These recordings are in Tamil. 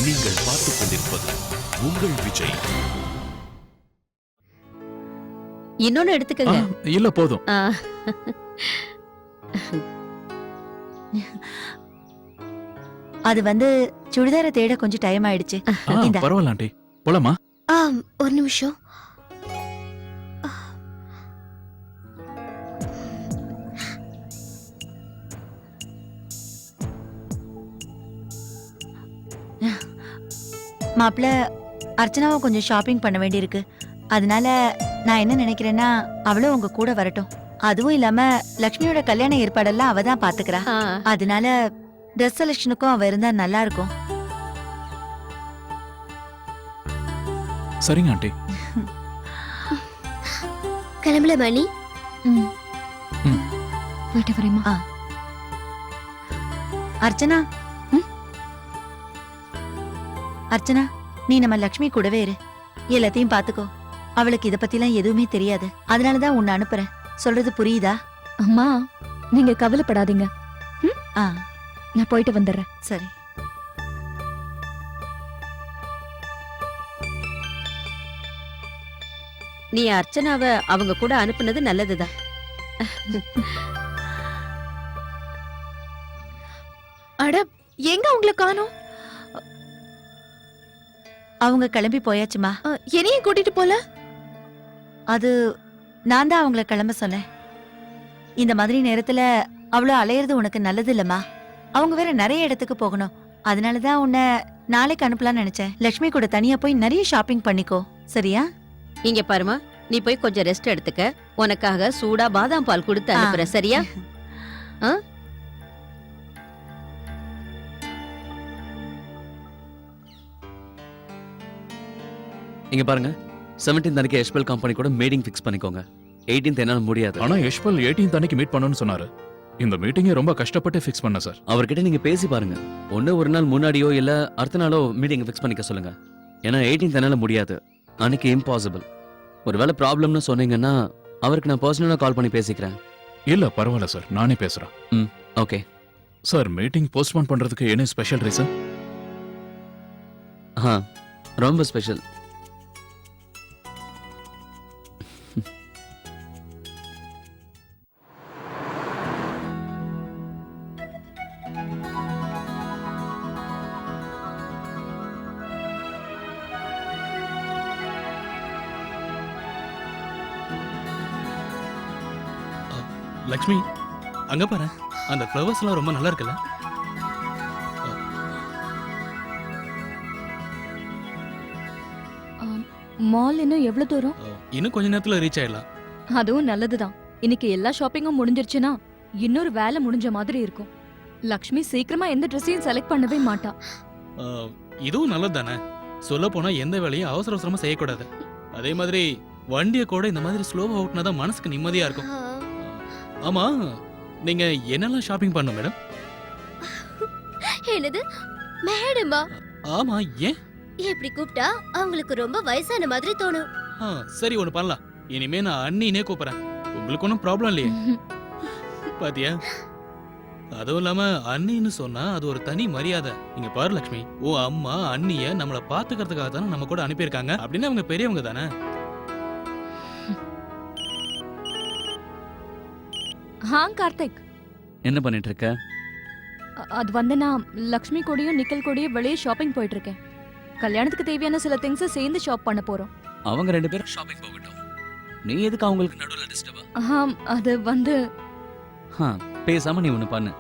நீங்கள் பார்த்துக் கொண்டிருப்பது உங்கள் விஜய். இன்னொன்னு எடுத்துக்கங்க. இல்ல போதும். அது சுடிதார தேட கொஞ்சம் டைம் ஆயிடுச்சு. பரவாயில்ல ஆண்டி, போலாமா? ஒரு நிமிஷம். மாப்பிள்ள, அர்ச்சனாவை கொஞ்சம் ஷாப்பிங் பண்ண வேண்டியிருக்கு. அதனால நான் என்ன நினைக்கிறேன்னா, அவளும் உங்க கூட வரட்டும். அதுவும் இல்லாம லக்ஷ்மியோட கல்யாண ஏற்பாடெல்லாம் அவ தான் பாத்துக்கிறா. அதனால ட்ரெஸ் செலக்ஷனுக்கும் அவ இருந்தா நல்லா இருக்கும். சரிங்க ஆண்டி. கிளம்பல மணி. போயிட்டு வரேம்மா. அர்ச்சனா, அர்ச்சனா, நீ நம்ம லக்ஷ்மி கூடவே இரு. எல்லாத்தையும் பாத்துக்கோ. அவளுக்கு இத பத்திலாம் எதுவுமே தெரியாது. அதனாலதான் உன்னை அனுப்புறேன். சொல்றது புரியுதா? அம்மா, நீங்க கவலைப்படாதீங்க. நான் போயிட்டு வந்துடுறேன். சரி. நீ அர்ச்சனாவை அவங்க கூட அனுப்புனது நல்லதுதான். அட, எங்க உங்களை காணோம்? அவங்க கிளம்பி போயாச்சுமா. என்னையும் கூட்டிட்டு போல? அது நான் தான் அவங்கள கிளம்ப சொன்னேன். இந்த மாதிரி நேரத்துல அவ்வளவு அலையிறது உனக்கு நல்லது இல்லம்மா. அவங்க வேற நிறைய இடத்துக்கு போகணும். அதனாலதான் உன்னை நாளைக்கு அனுப்பலாம்னு நினைச்சேன். லக்ஷ்மி கூட தனியா போய் நிறைய ஷாப்பிங் பண்ணிக்கோ, சரியா? இங்க பாருமா, நீ போய் கொஞ்சம் ரெஸ்ட் எடுத்துக்க. உனக்காக சூடா பாதாம் பால் கொடுத்து அனுப்புறேன், சரியா? இங்க பாருங்க, 17th அன்னைக்கு யஷ்பல் கம்பெனி கூட மீட்டிங் ஃபிக்ஸ் பண்ணிக்கோங்க. 18th என்னால முடியாது. ஆனா யஷ்பல் 18th அன்னைக்கு மீட் பண்ணணும்னு சொன்னாரு. இந்த மீட்டிங்கை ரொம்ப கஷ்டப்பட்டு ஃபிக்ஸ் பண்ண சார். அவர்கிட்ட நீங்க பேசி பாருங்க. ஒண்ணு ஒரு நாள் முன்னாடியோ இல்ல அடுத்த நாளோ மீட்டிங் ஃபிக்ஸ் பண்ணிக்க சொல்லுங்க. ஏன்னா 18th என்னால முடியாது. அன்னைக்கு இம்பாசிபிள். ஒருவேளை ப்ராப்ளம்னு சொன்னீங்கன்னா அவருக்கு நான் பர்சனலா கால் பண்ணி பேசிக்கிறேன். இல்ல பரவாயில்ல சார், நானே பேசுறேன். Okay sir. மீட்டிங் போஸ்ட்போன் பண்றதுக்கு என்ன ஸ்பெஷல் ரீசன்? ரொம்ப ஸ்பெஷல். லக்ஷ்மி, அங்க பாரு, அந்த ஃப்ளவர்ஸ் எல்லாம் ரொம்ப நல்லா இருக்குல்ல? மால் இன்னும் எவ்வளவு தூரம்? இன்னும் கொஞ்ச நேரத்துல ரீச் ஆயிடலாம். அதுவும் நல்லதுதான். இன்னைக்கு எல்லா ஷாப்பிங்கும் முடிஞ்சிருச்சுன்னா இன்னொரு வேலை முடிஞ்ச மாதிரி இருக்கும். லக்ஷ்மி சீக்கிரமா எந்த ட்ரெஸ்ஸையும் செலக்ட் பண்ணவே மாட்டா. இதுவும் நல்லது தானே. சொல்ல போனா எந்த வேலையும் அவசர அவசரமா செய்யக்கூடாது. அதே மாதிரி வண்டியை கூட இந்த மாதிரி ஸ்லோவா ஓட்டினாதான் மனசுக்கு நிம்மதியா இருக்கும். ஆமா, நீங்க என்னெல்லாம் ஷாப்பிங் பண்ண மேடம்? என்னது மேடமா? ஆமா, ஏன்? எப்படி கூப்பிட்டா அவங்களுக்கு ரொம்ப வயசான மாதிரி தோணும். சரி, ஒண்ணு பண்ணலாம். இனிமே நான் அண்ணினே கூப்பிடுறேன். உங்களுக்கு ஒன்றும் ப்ராப்ளம் இல்லையே? பாத்தியா? அதுவும் இல்லாம அண்ணின்னு சொன்னா அது ஒரு தனி மரியாதை. நீங்க பாரு லக்ஷ்மி, ஓ அம்மா அண்ணிய நம்மள பாத்துக்கிறதுக்காக தானே நம்ம கூட அனுப்பியிருக்காங்க. அப்படின்னு அவங்க பெரியவங்க தானே. கார்த்திக், என்ன பண்ணிட்டு இருக்க? அது நான் லக்ஷ்மி கூடயும் நிக்கல் கூடயும் வெளியே ஷாப்பிங் போயிட்டு இருக்கேன். கல்யாணத்துக்கு தேவையான சில திங்ஸ் சேர்ந்து ஷாப் பண்ண போறோம். அவங்க ரெண்டு பேரும் ஷாப்பிங் போகட்டும். நீ எதுக்கு அவங்களுக்கு நடுவுல டிஸ்டர்பா? அது பேசாம நீ ஒண்ணு பண்ணு.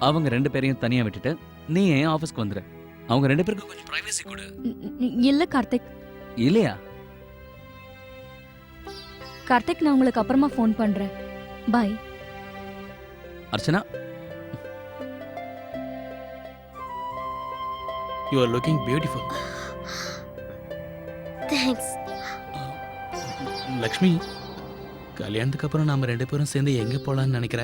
அவங்க ரெண்டு பேரையும் தனியா விட்டுட்டு நீ ஏன் ஆபீஸ்க்கு வந்துரு. அவங்க ரெண்டு பேருக்கு கொஞ்சம் பிரைவசி கொடு. இல்ல கார்த்திக். இல்லையா? கார்த்திக், நான் உங்களுக்கு அப்புறமா ஃபோன் பண்றேன். Bye. Archana, you are looking beautiful. Thanks. Lakshmi, கல்யாணத்துக்கு அப்புறம் நாம ரெண்டு பேரும் சேர்ந்து எங்க போலாம்னு நினைக்கிற?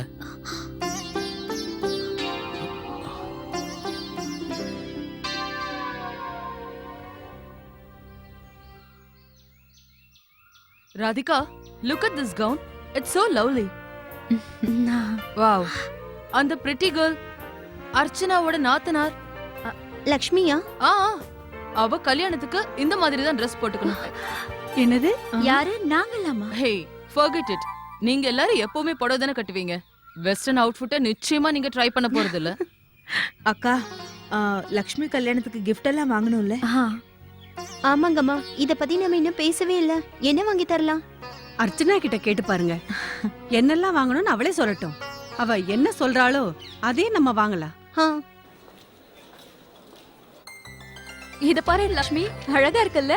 Radhika, look at this gown. It's so lovely. Wow. And the pretty girl, Archanaவோட நாத்தனார். லக்ஷ்மியா? அவ கல்யாணத்துக்கு இந்த மாதிரி தான் ட்ரெஸ் போட்டுக்கணும். என்னது? யாரு நாங்களாமா? ஹே, forget it. நீங்க எல்லாரும் எப்பவுமே புடவை தானே கட்டுவீங்க. வெஸ்டர்ன் அவுட்ஃபிட்ட நிச்சயமா நீங்க ட்ரை பண்ண போறது இல்ல. அக்கா லக்ஷ்மி கல்யாணத்துக்கு gift எல்லாம் வாங்கணும்ல? ஆமாங்கம்மா, இத பத்தி நம்ம இன்னும் பேசவே இல்ல. என்ன வாங்கி தரலாம்? அர்ச்சனா கிட்ட கேட்டு பாருங்க. என்னெல்லாம் வாங்கணும்னு அவளே சொல்லட்டும். அவ என்ன சொல்றாளோ அதே நம்ம வாங்கலாம். இத பாரு லக்ஷ்மி, அழகா இருக்குல்ல?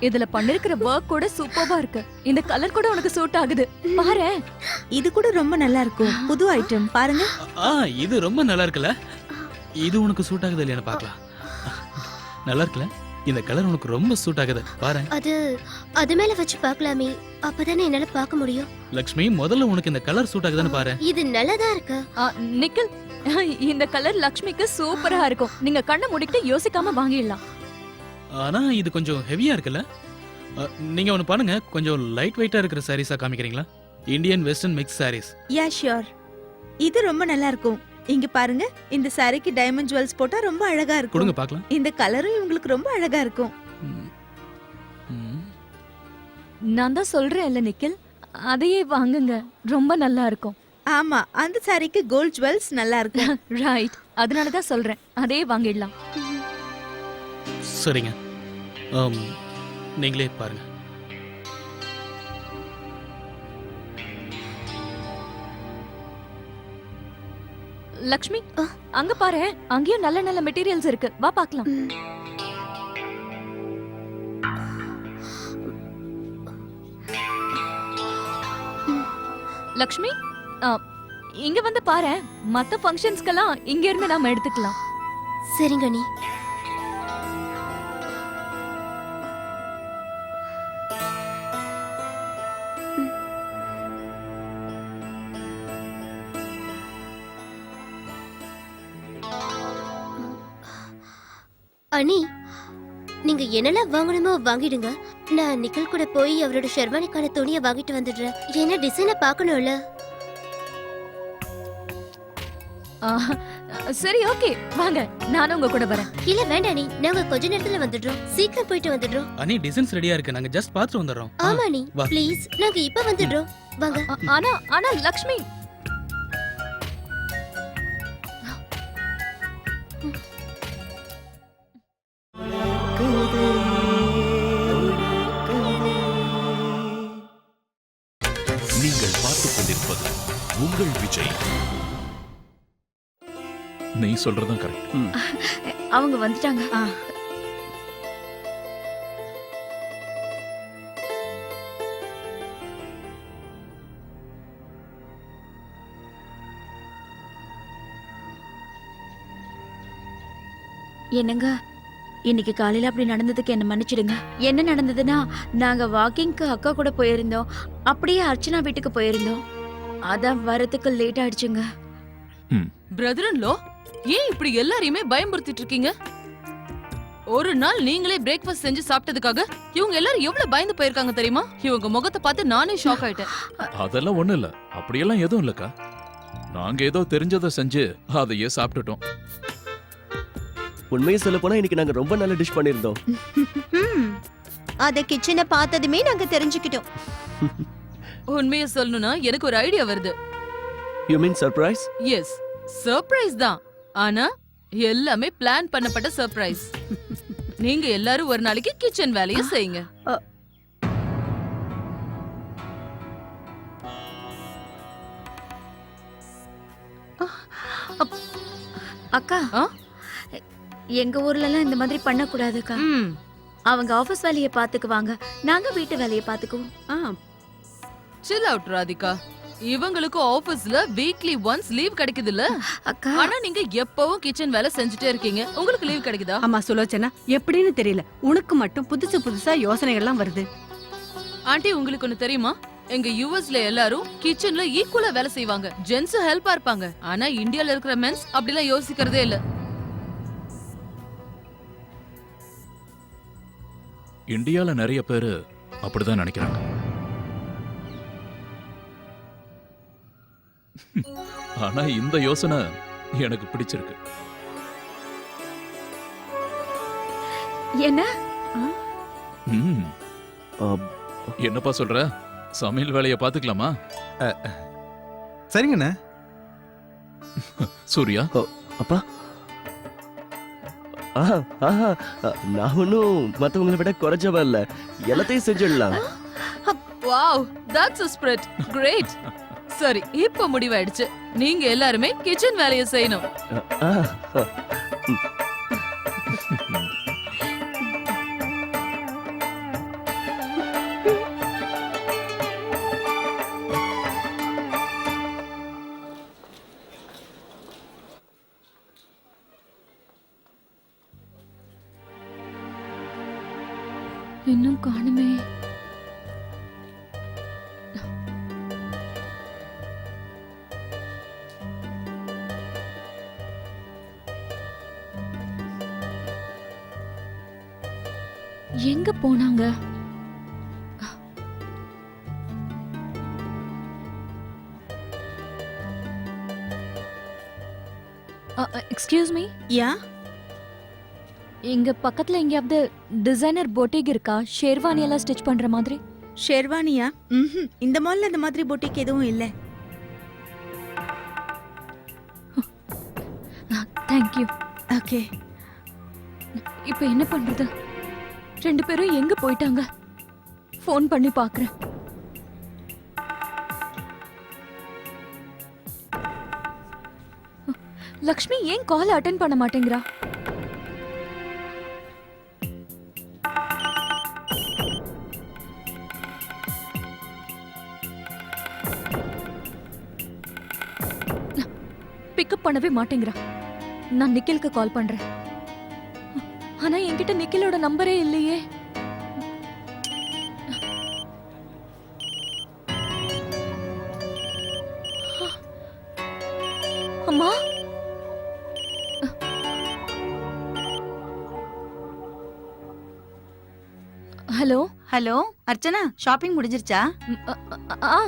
இதுல பண்ணிருக்கிற ஒர்க் கூட சூப்பர்பா இருக்கு. இந்த கலர் கூட உனக்கு சூட் ஆகுது. பாரு, இது கூட ரொம்ப நல்லா இருக்கும். புது ஐட்டம் பாருங்க. இது ரொம்ப நல்லா இருக்குல்ல? இது உனக்கு சூட் ஆகுது இல்லையா பார்க்கலாம். நல்லா இருக்குல்ல? இந்த கலர் உனக்கு ரொம்ப சூட் ஆகுது பாரு. அது மேல வச்சு பார்க்கலாமே, அப்பதானே என்னால பார்க்க முடியும். லக்ஷ்மி, முதல்ல உனக்கு இந்த கலர் சூட் ஆகுதுன்னு பாரு. இது நல்லதா இருக்கு. நிக்கில், இந்த கலர் லக்ஷ்மிக்கு சூப்பரா இருக்கும். நீங்க கண்ணை மூடிட்டு யோசிக்காம வாங்கிடலாம். ஆனா இது கொஞ்சம் ஹெவியா இருக்குல்ல? நீங்க ஒன்னு பண்ணுங்க, கொஞ்சம் லைட் வெயிட்டா இருக்கிற சாரீஸா காமிக்கிறீங்களா? Indian western mix saris. Yeah sure. இது ரொம்ப நல்லா இருக்கும். இங்க பாருங்க, இந்த சாரிக்கு டைமண்ட் ஜுவல்ஸ் போட்டா ரொம்ப அழகா இருக்கும். கொடுங்க பார்க்கலாம். இந்த கலரும் உங்களுக்கு ரொம்ப அழகா இருக்கும். நான் தான் சொல்றேன் இல்ல நிக்கில், அதையே வாங்குங்க, ரொம்ப நல்லா இருக்கும். ஆமா, அந்த சாரிக்கு கோல்ட் ஜுவல்ஸ் நல்லா இருக்கும். ரைட், அதனாலதான் சொல்றேன், அதே வாங்கிடலாம். சரிங்க, நீங்களே பாருங்க. லக்ஷ்மி, அங்க பாரு, அங்கேயும் நல்ல நல்ல மெட்டீரியல்ஸ் இருக்கு, வா பார்க்கலாம். லக்ஷ்மி, இங்க வந்து பாரு, மத்த ஃபங்க்ஷன்ஸ்க்கெல்லாம் இங்க இருந்து நாம எடுத்துக்கலாம். சரிங்க நீ. அனி, நீங்க என்னெல்லாம் வாங்கணுமோ வாங்கிடுங்க. நான் நிக்கல் கூட போய் அவரோட ஷெர்வானிக்கான துணியை வாங்கிட்டு வந்துடுறேன். என்ன டிசைனை பார்க்கணும்ல. சரி, ஓகே, வாங்க, நானும் உங்க கூட வரேன். இல்ல வேண்டாம் நீ, நாங்க கொஞ்ச நேரத்துல வந்துடுறோம். சீக்கிரம் போயிட்டு வந்துடுறோம். அனி, டிசைன்ஸ் ரெடியா இருக்கு, நாங்க ஜஸ்ட் பார்த்துட்டு வந்துடுறோம். ஆமா நீ, ப்ளீஸ், நாங்க இப்ப வந்துடுறோம். வாங்க. ஆனா லக்ஷ்மி, நீங்கள் பார்த்துக் கொண்டிருப்பது உங்கள் விஜய். நீ சொல்றதும் கரெக்ட். அவங்க வந்துட்டாங்க. என்னங்க, இன்னைக்கு காலையில அப்படி நடந்ததுக்கு என்ன மன்னிச்சிடுங்க. என்ன நடந்ததுன்னா, நாங்க வாக்கிங்க்கு அக்கா கூட போயிருந்தோம். அப்படியே அர்ச்சனா வீட்டுக்கு போயிருந்தோம். அதான் வரதுக்கு லேட் ஆயிடுச்சுங்க. பிரதரன்லோ, ஏன் இப்படி எல்லாரையுமே பயமுறுத்திட்டு இருக்கீங்க? ஒரு நாள் நீங்களே பிரேக்ஃபாஸ்ட் செஞ்சு சாப்பிட்டதுக்காக இவங்க எல்லாரும் எவ்வளவு பயந்து போயிருக்காங்க தெரியுமா? இவங்க முகத்தை பார்த்து நானே ஷாக் ஆயிட்டேன். அதெல்லாம் ஒண்ணும் இல்ல, அப்படியெல்லாம் எதுவும் இல்லக்கா. நாங்க ஏதோ தெரிஞ்சதை செஞ்சு அதையே சாப்பிட்டுட்டோம். உண்மையை சொல்ல போனா இன்னைக்கு நாங்க ரொம்ப நல்ல டிஷ் பண்ணிருந்தோம். அத கிச்சனை பார்த்ததுமே நாங்க தெரிஞ்சுக்கிட்டோம். உண்மையை சொல்லணும்னா எனக்கு ஒரு ஐடியா வருது. You mean surprise? Yes, surprise தான். ஆனா எல்லாமே பிளான் பண்ணப்பட்ட சர்ப்ரைஸ். நீங்க எல்லாரும் ஒரு நாளைக்கு கிச்சன் வேலையை செய்யுங்க. அக்கா, எங்க ஊர்ல எல்லாம் இந்த மாதிரி பண்ண கூடாதுக்கா. அவங்க ஆபீஸ் வேலையை பாத்துக்குவாங்க, நாங்க வீட்டு வேலையை பாத்துக்குவோம். Chill out Radhika. இவங்களுக்கு ஆபீஸ்ல வீக்லி ஒன்ஸ் லீவ் கிடைக்குதுல்ல அக்கா. ஆனா நீங்க எப்பவும் கிச்சன் வேலை செஞ்சுட்டே இருக்கீங்க, உங்களுக்கு லீவ் கிடைக்குதா? ஆமா சுலோச்சனா, எப்படின்னு தெரியல, உனக்கு மட்டும் புதுசு புதுசா யோசனைகள்லாம் வருது. ஆண்டி, உங்களுக்கு ஒண்ணு தெரியுமா? எங்க யூஎஸ்ல எல்லாரும் கிச்சன்ல ஈக்குவலா வேலை செய்வாங்க, ஜென்ஸ் ஹெல்ப்பா இருப்பாங்க. ஆனா இந்தியால இருக்கிற மென்ஸ் அப்படிலாம் யோசிக்கிறதே இல்ல. இந்தியால நிறைய பேரு அப்படிதான் நினைக்கிறாங்க. ஆனா இந்த யோசனை எனக்கு பிடிச்சிருக்கு. என்ன ம், அப், என்னப்பா சொல்ற சமையல் வேலையை பாத்துக்கலாமா? சரிங்கண்ணே. சூர்யா, அப்பா ஆஹா, ஆஹா, நான் ஒன்றும் மற்றவங்களை விட குறைஞ்சவன் இல்ல, எல்லாத்தையும் செஞ்சிடலாம். Wow, that's a spirit. Great. சரி, இப்ப முடிவாயிடுச்சு. நீங்க எல்லாருமே கிச்சன் வேலையை செய்யணும். ஆ, ஆ. இன்னும் காணுமே. எங்க போனாங்க? எக்ஸ்கியூஸ் மீ, யா இங்க பக்கத்துல எங்கேயாவது டிசைனர் பொட்டிக் இருக்கா? ஷேர்வானி எல்லாம் ஸ்டிச் பண்ற மாதிரி. ஷெர்வானியா? இந்த மால்ல அந்த மாதிரி பொட்டிக் எதுவும் இல்ல. தேங்க்யூ. ஓகே. இப்போ என்ன பண்றது? ரெண்டு பேரும் எங்க போயிட்டாங்க? ஃபோன் பண்ணி பார்க்கறேன். லக்ஷ்மி ஏன் கால் அட்டெண்ட் பண்ண மாட்டேங்கிறா? பிக்கப் பண்ணவே மாட்டேங்கிறா. நான் நிக்கிலுக்கு கால் பண்றேன். ஆனா என்கிட்ட நிக்கிலோட நம்பரே இல்லையே. அம்மா, ஹலோ. ஹலோ அர்ச்சனா, ஷாப்பிங் முடிஞ்சிருச்சா? ஆ,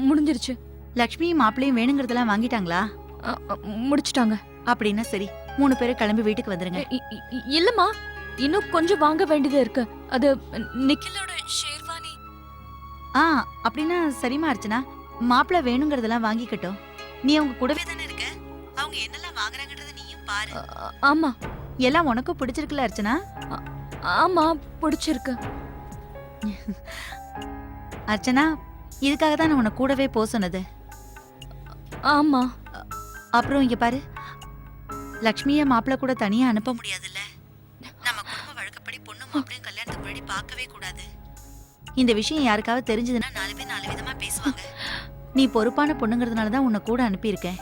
முடிஞ்சிருச்சு. லக்ஷ்மி மாப்பிள்ளையும் வேணுங்கிறதெல்லாம் வாங்கிட்டாங்களா? முடிச்சிட்டாங்க. அப்படின்னா சரி, 3 பேரும் கிளம்பி வீட்டுக்கு வந்துருங்க. இல்லம்மா, இன்னும் கொஞ்சம் வாங்க வேண்டியது இருக்கு. அது நிக்கிலோட ஷேர்வானி. ஆ, அப்படின்னா சரிம்மா அர்ச்சனா, மாப்பிள்ளை வேணுங்கிறதெல்லாம் வாங்கிக்கட்டும். நீ அவங்க கூடவே தானே இருக்க, அவங்க என்னெல்லாம் வாங்குறாங்கன்றத நீயும் பாரு. ஆமா. எல்லாம் உனக்கும் பிடிச்சிருக்குல்ல அர்ச்சனா? ஆமா, பிடிச்சிருக்கு. அர்ச்சனா, இதுக்காக தான் நான் உன்னை கூடவே போக சொன்னது. ஆமா. அப்புறம் இங்க பாரு, லக்ஷ்மிய மாப்பிள்ளை கூட தனியா அனுப்ப முடியாதுல்ல. நம்ம குடும்ப வழக்கப்படி பொண்ணு மாப்பிள்ளையும் கல்யாணத்துக்கு முன்னாடி பார்க்கவே கூடாது. இந்த விஷயம் யாருக்காவது தெரிஞ்சதுன்னா 4 பேர் 4 விதமா பேசுவாங்க. நீ பொறுப்பான பொண்ணுங்கிறதுனால தான் உன்னை கூட அனுப்பியிருக்கேன்.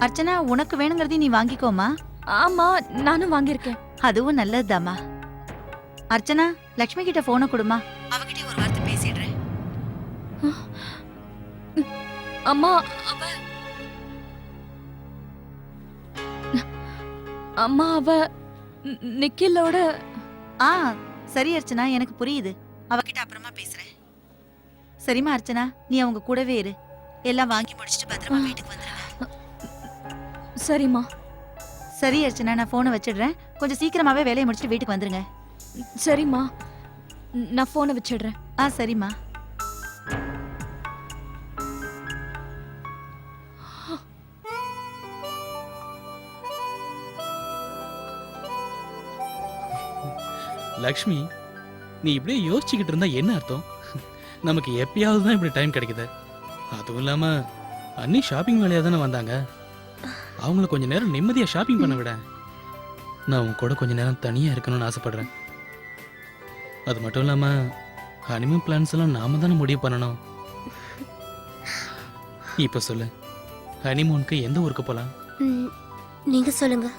அர்ச்சனா, உனக்கு வேணுங்கிறதையும் நீ வாங்கிக்கோமா. ஆமா, நானும் வாங்கியிருக்கேன். அதுவும் நல்லதுதாம்மா. அர்ச்சனா, லக்ஷ்மி கிட்ட போனை கொடுமா, அவகிட்ட ஒரு வார்த்தை பேசிடுறேன். அம்மா, அம்மா அவ நிக்கிலோட. ஆ, சரி அர்ச்சனா, எனக்கு புரியுது. அவகிட்ட அப்புறமா பேசுறேன். சரிம்மா அர்ச்சனா, நீ அவங்க கூடவே இரு. எல்லாம் வாங்கி முடிச்சிட்டு பத்திரமா வீட்டுக்கு வந்துருங்க. சரிம்மா. சரி அர்ச்சனா, நான் போனை வச்சிடுறேன். கொஞ்சம் சீக்கிரமாவே வேலையை முடிச்சிட்டு வீட்டுக்கு வந்துருங்க. சரிம்மா, நான் போனை வச்சிடுறேன். ஆ, சரிம்மா. லக்ஷ்மி, நீ இப்படியே யோசிச்சுக்கிட்டு இருந்தா என்ன அர்த்தம்? நமக்கு எப்பயாவது தான் இப்படி டைம் கிடைக்குது. அதுவும் இல்லாம அண்ணி ஷாப்பிங் வேலையா தானே வந்தாங்க. அவங்கள கொஞ்ச நேரம் நிம்மதியா ஷாப்பிங் பண்ண விட. நான் உன் கூட கொஞ்ச நேரம் தனியா இருக்கணும்னு ஆசைப்படுறேன். அது மட்டும் இல்லாம ஹனிமூன் பிளான்ஸ் எல்லாம் நாம தானே முடிவு பண்ணணும். இப்ப சொல்லு, ஹனிமூனுக்கு எந்த ஊருக்கு போலாம்? நீங்க சொல்லுங்க.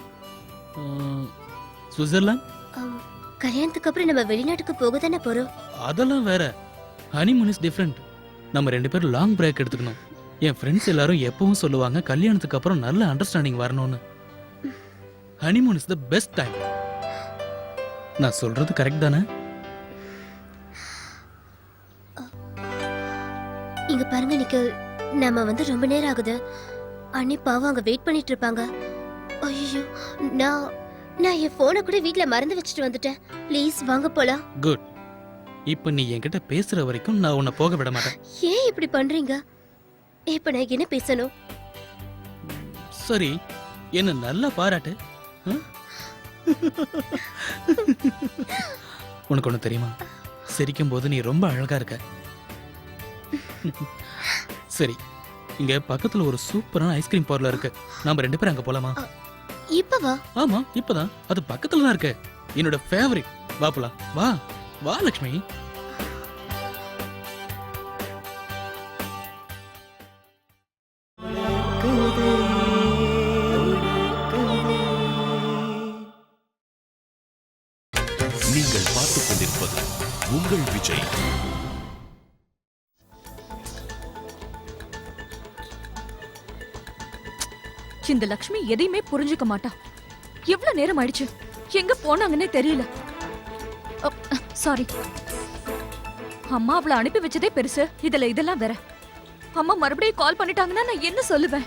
சுவிட்சர்லாந்து. கல்யாணத்துக்கு அப்புறம் நம்ம வெளிநாட்டுக்கு போக தானே போறோம். அதெல்லாம் வேற. Honeymoon is different. நம்ம 2 பேரும் லாங் பிரேக் எடுத்துக்கணும். என் ஃப்ரெண்ட்ஸ் எல்லாரும் எப்பவும் சொல்லுவாங்க கல்யாணத்துக்கு அப்புறம் நல்ல அண்டர்ஸ்டாண்டிங் வரணும்னு. Honeymoon is the best time. நான் சொல்றது கரெக்ட் தானே? இங்க பாருங்க நிக்கல், நம்ம வந்து ரொம்ப நேரம் ஆகுது. அண்ணி பாவம் அங்க வெயிட் பண்ணிட்டு இருப்பாங்க. ஐயோ, நான் என் போனை கூட வீட்ல மறந்து வச்சுட்டு வந்துட்டேன். ப்ளீஸ் வாங்க போலாம். குட். இப்ப நீ என்கிட்ட பேசுற வரைக்கும் நான் உன்னை போக விட மாட்டேன். ஏன் இப்படி பண்றீங்க? இப்ப நான் என்ன பேசணும்? சரி, என்ன நல்லா பாராட்டு. உனக்கு ஒண்ணு தெரியுமா? சிரிக்கும் போது நீ ரொம்ப அழகா இருக்க. சரி, இங்க பக்கத்துல ஒரு சூப்பரான ஐஸ்கிரீம் பார்லர் இருக்கு. நாம 2 பேரும் அங்க போலாமா? இப்பவா? ஆமா, இப்பதான். அது பக்கத்துல தான் இருக்கு. என்னோட ஃபேவரிட். வா போலாம். வா வா லட்சுமி. நீங்கள் பார்த்துக் கொண்டிருப்பது உங்கள் விஜய். இந்த லக்ஷ்மி எதையுமே புரிஞ்சுக்க மாட்டா. எவ்வளவு நேரம் ஆயிடுச்சு, எங்க போனாங்கன்னே தெரியல. சாரி, அம்மா அவளை அனுப்பி வச்சதே பெருசு, இதுல இதெல்லாம் வேற. அம்மா மறுபடியும் கால் பண்ணிட்டாங்கன்னா நான் என்ன சொல்லுவேன்?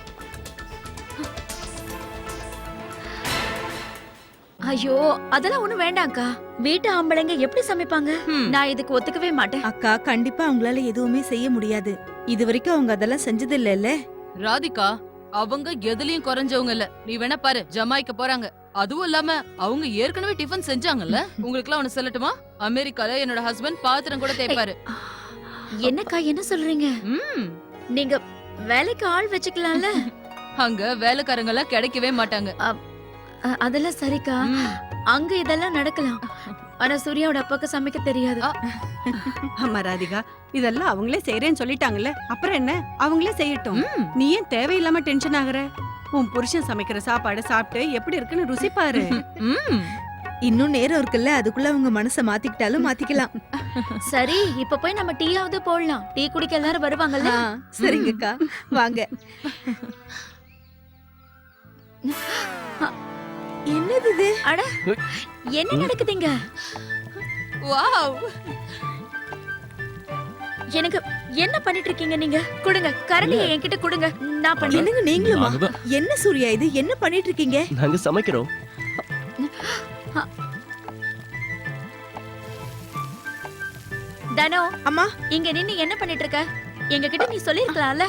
ஐயோ, அதெல்லாம் ஒண்ணும் வேண்டாம்க்கா. வீட்டு ஆம்பளைங்க எப்படி சமைப்பாங்க? நான் இதுக்கு ஒத்துக்கவே மாட்டேன். அக்கா, கண்டிப்பா அவங்களால எதுவுமே செய்ய முடியாது. இது வரைக்கும் அவங்க அதெல்லாம் செஞ்சது இல்ல. ராதிகா, அவங்க எதுலயும் குறைஞ்சவங்க இல்ல. நீ வேணா பாரு, ஜமாய்க்க போறாங்க. அதுவும் இல்லாம அவங்க ஏற்கனவே டிஃபன் செஞ்சாங்கல்ல. உங்களுக்கு எல்லாம் ஒண்ணு சொல்லட்டுமா? அமெரிக்கால என்னோட ஹஸ்பண்ட் பாத்திரம் கூட தேய்ப்பாரு. என்னக்கா என்ன சொல்றீங்க? நீங்க வேலைக்கு ஆள் வச்சுக்கலாம்ல. அங்க வேலைக்காரங்க எல்லாம் கிடைக்கவே மாட்டாங்க. அதெல்லாம் சரிக்கா, அங்க இதெல்லாம் நடக்கலாம். ஆனா சூர்யாவோட அப்பாக்கு சமைக்க தெரியாது. ஆமா ராதிகா, இதெல்லாம் அவங்களே செய்யறேன்னு சொல்லிட்டாங்கல்ல, அப்புறம் என்ன, அவங்களே செய்யட்டும். நீ ஏன் தேவையில்லாம டென்ஷன் ஆகுற? உன் புருஷன் சமைக்கிற சாப்பாடு சாப்பிட்டு எப்படி இருக்குன்னு ருசி பாரு. இன்னும் நேரம் இருக்குல்ல, அதுக்குள்ள அவங்க மனச மாத்திக்கிட்டாலும் மாத்திக்கலாம். சரி, இப்ப போய் நம்ம டீயாவது போடலாம். டீ குடிக்க எல்லாரும் வருவாங்கல்ல. சரிங்கக்கா, வாங்க. என்னது இது? அட, என்ன நடக்குதுங்க? வாவ், எனக்கு என்ன பண்ணிட்டு இருக்கீங்க நீங்க? கொடுங்க கரண்டியை என்கிட்ட கொடுங்க, நான் பண்ணி. என்னங்க நீங்களுமா? நாங்கதான். என்ன சூர்யா இது, என்ன பண்ணிட்டு இருக்கீங்க? நாங்க சமைக்கிறோம். தனோ, அம்மா, இங்க நின்னு என்ன பண்ணிட்டு இருக்க? எங்க கிட்ட நீ சொல்லிருக்கலாம்ல.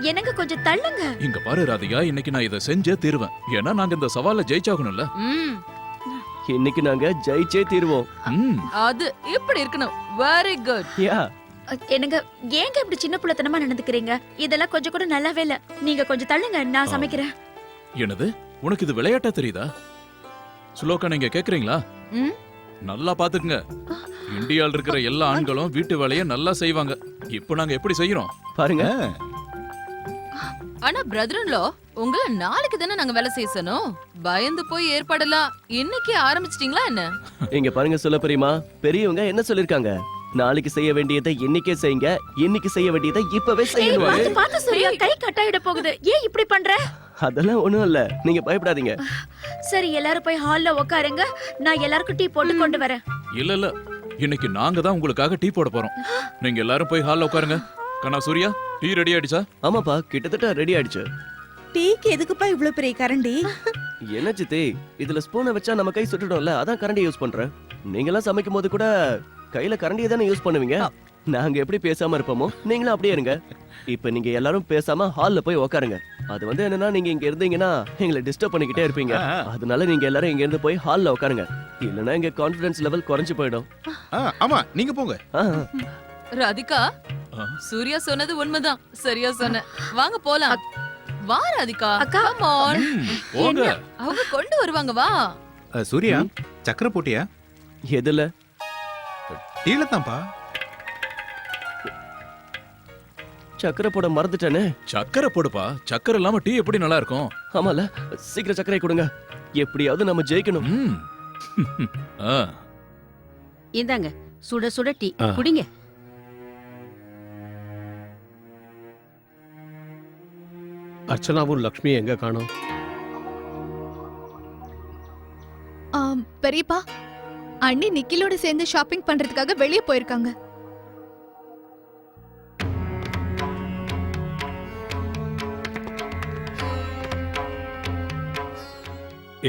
எனக்கு கொஞ்சம் தள்ளுங்க. இங்க பாரு ராதிகா, இன்னைக்கு நான் இதை செஞ்சே தீருவேன். ஏன்னா நாங்க இந்த சவால்ல ஜெயிச்சாகணும்ல. இன்னைக்கு நாங்க ஜெயிச்சே தீருவோம். அது இப்படி இருக்கணும். Very good. யா, எனக்கு ஏங்க இப்படி சின்ன புள்ளத்தனமா நடந்துக்கிறீங்க? இதெல்லாம் கொஞ்சம் கூட நல்லாவே இல்ல. நீங்க கொஞ்சம் தள்ளுங்க, நான் சமைக்கிறேன். என்னது, உனக்கு இது விளையாட்டா தெரியுதா? சுலோகா, நீங்க கேக்குறீங்களா? நல்லா பாத்துக்குங்க. இந்தியால இருக்கிற எல்லா ஆண்களும் வீட்டு வேலையை நல்லா செய்வாங்க. இப்போ நாங்க எப்படி செய்யறோம் பாருங்க. ஆனா பிரதர்ன்லோ, உங்களை நாளைக்கு தானே நாங்க வேலை செய்யணும். பயந்து போய் ஏற்பாடெல்லாம் இன்னைக்கு ஆரம்பிச்சிட்டீங்களா என்ன? இங்க பாருங்க சொல்ல பெரியமா, பெரியவங்க என்ன சொல்லிருக்காங்க? நாளைக்கு செய்ய வேண்டியதை இன்னைக்கே செய்யுங்க, இன்னைக்கு செய்ய வேண்டியதை இப்பவே செய்யணும். பாத்து சூர்யா, கை கட்டாயிட போகுது. ஏன் இப்படி பண்ற? அதெல்லாம் ஒண்ணும் இல்ல, நீங்க பயப்படாதீங்க. சரி, எல்லாரும் போய் ஹால்ல உட்காருங்க. நான் எல்லாருக்கும் டீ போட்டு கொண்டு வரேன். இல்ல, இன்னைக்கு நாங்க தான் உங்களுக்காக டீ போட போறோம். நீங்க எல்லாரும் போய் ஹால்ல உட்காருங்க. கண்ணா, சூர்யா, டீ ரெடி ஆயிடுச்சா? ஆமாப்பா, கிட்டத்தட்ட ரெடி ஆயிடுச்சு. டீக்கு எதுக்குப்பா இவ்ளோ பெரிய கரண்டி? என்ன சித்தி, இதுல ஸ்பூனை வச்சா நம்ம கை சுட்டுடும்ல, அதான் கரண்டி யூஸ் பண்றேன். நீங்க எல்லாம் சமைக்கும் போது கூட கையில கரண்டியை தானே யூஸ் பண்ணுவீங்க. நாங்க எப்படி பேசாம இருப்போமோ நீங்களும் அப்படியே இருங்க. இப்ப நீங்க எல்லாரும் பேசாம ஹால்ல போய் உட்காருங்க. அது என்னன்னா, நீங்க இங்க இருந்தீங்கன்னா எங்களை டிஸ்டர்ப் பண்ணிக்கிட்டே இருப்பீங்க. அதனால நீங்க எல்லாரும் இங்க இருந்து போய் ஹால்ல உட்காருங்க. இல்லனா இங்க கான்ஃபிடன்ஸ் லெவல் குறைஞ்சு போயிடும். ஆமா, நீங்க போங்க. ராதிகா, சூர்யா சொன்னது உண்மைதான். சரியா சொன்ன. வாங்க போலாம். வா ராதிகா, கம் ஆன். போங்க. அவங்க கொண்டு வருவாங்க, வா. சூர்யா, சக்கரை போட்டியா? எதுல? டீல தான்ப்பா. சக்கரை போட மறந்துட்டேனே. சக்கரை போடுப்பா. சக்கரை இல்லாம டீ எப்படி நல்லா இருக்கும்? ஆமால, சீக்கிரம் சக்கரை கொடுங்க. எப்படியாவது நம்ம ஜெயிக்கணும். இந்தாங்க, சுட சுட டீ குடிங்க. அர்ச்சனாவும் லக்ஷ்மி எங்க காணோம்? பெரியப்பா, அண்ணி நிக்கிலோட சேர்ந்து ஷாப்பிங் பண்றதுக்காக வெளியே போயிருக்காங்க.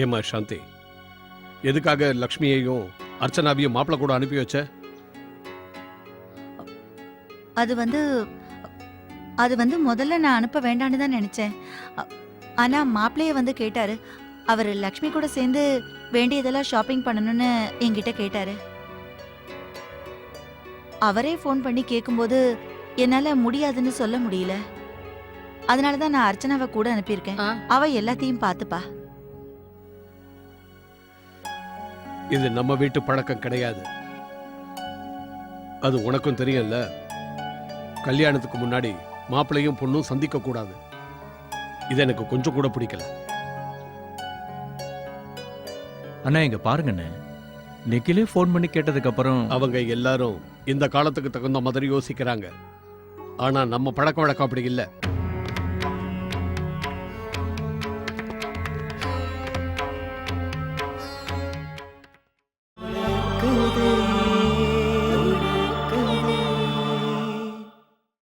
ஏமா சாந்தி, எதுக்காக லக்ஷ்மியையும் அர்ச்சனாவையும் மாப்பிள்ள கூட அனுப்பி வச்ச? அது வந்து முதல்ல நான் அனுப்ப வேண்டான்னு தான் நினைச்சேன். ஆனா மாப்பிள்ளைய வந்து கேட்டாரு. அவர் லக்ஷ்மி கூட சேர்ந்து வேண்டியதெல்லாம் ஷாப்பிங் பண்ணணும்னு என்கிட்ட கேட்டாரு. அவரே ஃபோன் பண்ணி கேட்கும்போது என்னால முடியாதுன்னு சொல்ல முடியல. அதனாலதான் நான் அர்ச்சனாவை கூட அனுப்பியிருக்கேன். அவ எல்லாத்தையும் பார்த்துப்பா. இது நம்ம வீட்டு பழக்கம் கிடையாது. அது உனக்கும் தெரியும்ல. கல்யாணத்துக்கு முன்னாடி மாப்பிள்ளையும் பொண்ணும் சந்திக்க கூடாது. இது எனக்கு கொஞ்சம் கூட பிடிக்கல. அண்ணா இங்க பாருங்கண்ணே, நிக்கிலே ஃபோன் பண்ணி கேட்டதுக்கு அப்புறம் அவங்க எல்லாரும் இந்த காலத்துக்கு தகுந்த மாதிரி யோசிக்கிறாங்க. ஆனா நம்ம பழக்க வழக்கம் அப்படி இல்ல.